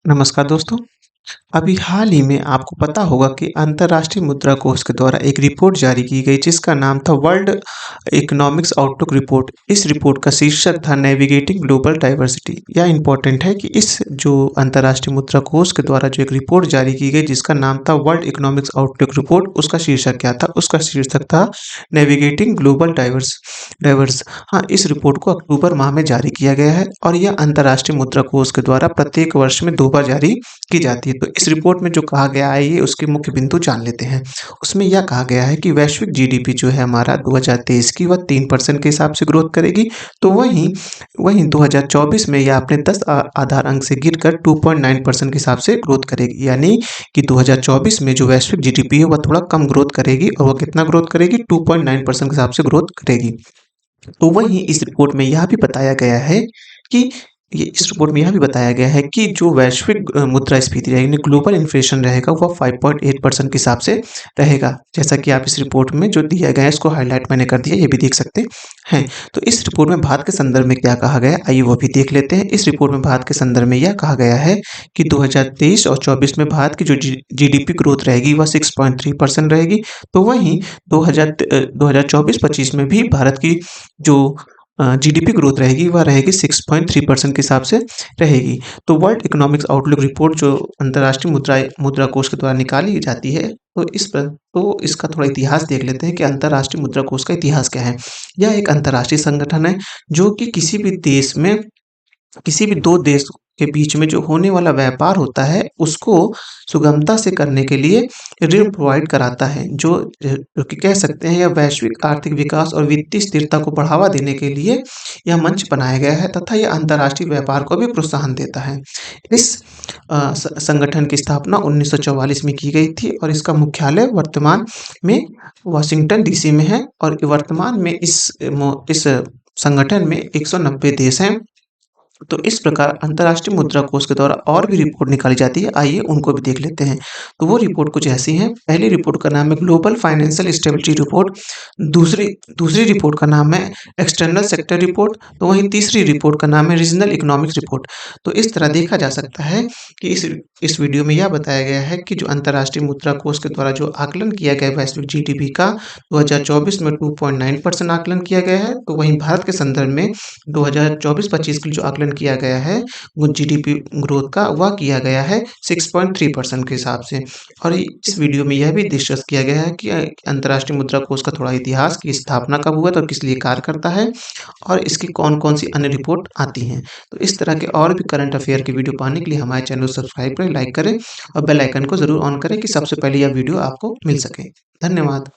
नमस्कार दोस्तों। अभी हाल ही में आपको पता होगा कि अंतर्राष्ट्रीय मुद्रा कोष के द्वारा एक रिपोर्ट जारी की गई जिसका नाम था वर्ल्ड इकोनॉमिक्स आउटलुक रिपोर्ट। इस रिपोर्ट का शीर्षक था नेविगेटिंग ग्लोबल डाइवर्सिटी। यह इम्पोर्टेंट है कि इस जो अंतर्राष्ट्रीय मुद्रा कोष के द्वारा जो एक रिपोर्ट जारी की गई जिसका नाम था वर्ल्ड इकोनॉमिक्स आउटलुक रिपोर्ट, उसका शीर्षक क्या था? उसका शीर्षक था नेविगेटिंग ग्लोबल डाइवर्स। हाँ, इस रिपोर्ट को अक्टूबर माह में जारी किया गया है और यह अंतर्राष्ट्रीय मुद्रा कोष के द्वारा प्रत्येक वर्ष में 2 बार जारी की जाती है। तो इस रिपोर्ट में जो कहा गया है ये उसके मुख्य बिंदु जान लेते हैं। उसमें यह कहा गया है कि वैश्विक जीडीपी जो है हमारा 2023 की वह 3% के हिसाब से ग्रोथ करेगी। तो वहीं 2024 में यह अपने 10 आधार अंक से गिरकर 2.9% के हिसाब से ग्रोथ करेगी। यानी कि 2024 में जो वैश्विक जीडीपी है वह थोड़ा कम ग्रोथ करेगी और वह कितना ग्रोथ करेगी? 2.9% के हिसाब से ग्रोथ करेगी। तो वहीं इस रिपोर्ट में यह भी बताया गया है कि इस रिपोर्ट में यह भी बताया गया है कि जो वैश्विक मुद्रास्फीति रहेगी यानी ग्लोबल इन्फ्लेशन रहेगा वह 5.8% के हिसाब से रहेगा। जैसा कि आप इस रिपोर्ट में जो दिया गया है इसको हाईलाइट मैंने कर दिया, ये भी देख सकते हैं। तो इस रिपोर्ट में भारत के संदर्भ में क्या कहा गया है आइए वो भी देख लेते हैं। इस रिपोर्ट में भारत के संदर्भ में यह कहा गया है कि 2023 और 24 में भारत की जो जीडीपी ग्रोथ रहेगी वह 6.3% रहेगी। तो वहीं 2024-25 में भी भारत की जो जीडीपी ग्रोथ रहेगी वह रहेगी 6.3% के हिसाब से रहेगी। तो वर्ल्ड इकोनॉमिक्स आउटलुक रिपोर्ट जो अंतर्राष्ट्रीय मुद्रा कोष के द्वारा निकाली जाती है, तो इसका थोड़ा इतिहास देख लेते हैं कि अंतर्राष्ट्रीय मुद्रा कोष का इतिहास क्या है। यह एक अंतर्राष्ट्रीय संगठन है जो कि किसी भी दो देश के बीच में जो होने वाला व्यापार होता है उसको सुगमता से करने के लिए ऋण प्रोवाइड कराता है, जो कि कह सकते हैं यह वैश्विक आर्थिक विकास और वित्तीय स्थिरता को बढ़ावा देने के लिए यह मंच बनाया गया है तथा यह अंतर्राष्ट्रीय व्यापार को भी प्रोत्साहन देता है। इस संगठन की स्थापना 1944 में की गई थी और इसका मुख्यालय वर्तमान में वाशिंगटन डीसी में है और वर्तमान में इस संगठन में 190 देश हैं। तो इस प्रकार अंतर्राष्ट्रीय मुद्रा कोष के द्वारा और भी रिपोर्ट निकाली जाती है, आइए उनको भी देख लेते हैं। तो वो रिपोर्ट कुछ ऐसी हैं। पहली रिपोर्ट का नाम है ग्लोबल फाइनेंशियल स्टेबिलिटी रिपोर्ट, दूसरी रिपोर्ट का नाम है एक्सटर्नल सेक्टर रिपोर्ट, तो वहीं तीसरी रिपोर्ट का नाम है रीजनल इकोनॉमिक्स रिपोर्ट। तो इस तरह देखा जा सकता है कि इस वीडियो में यह बताया गया है कि जो अंतर्राष्ट्रीय मुद्रा कोष के द्वारा जो आकलन किया गया वैश्विक जीडीपी का 2024 में 2.9% आकलन किया गया है। तो वहीं भारत के संदर्भ में 2024-25 के जो आकलन किया गया है वो जीडीपी ग्रोथ का वह किया गया है 6.3% के हिसाब से। और इस वीडियो में यह भी डिस्कस किया गया है कि अंतर्राष्ट्रीय मुद्रा कोष का थोड़ा इतिहास की स्थापना कब हुआ था और किस लिए कार्य करता है और इसकी कौन कौन सी अन्य रिपोर्ट आती हैं। तो इस तरह के और भी करंट अफेयर की वीडियो पाने के लिए हमारे चैनल को सब्सक्राइब करें, लाइक करें और बेल आइकन को जरूर ऑन करें कि सबसे पहले यह वीडियो आपको मिल सके। धन्यवाद।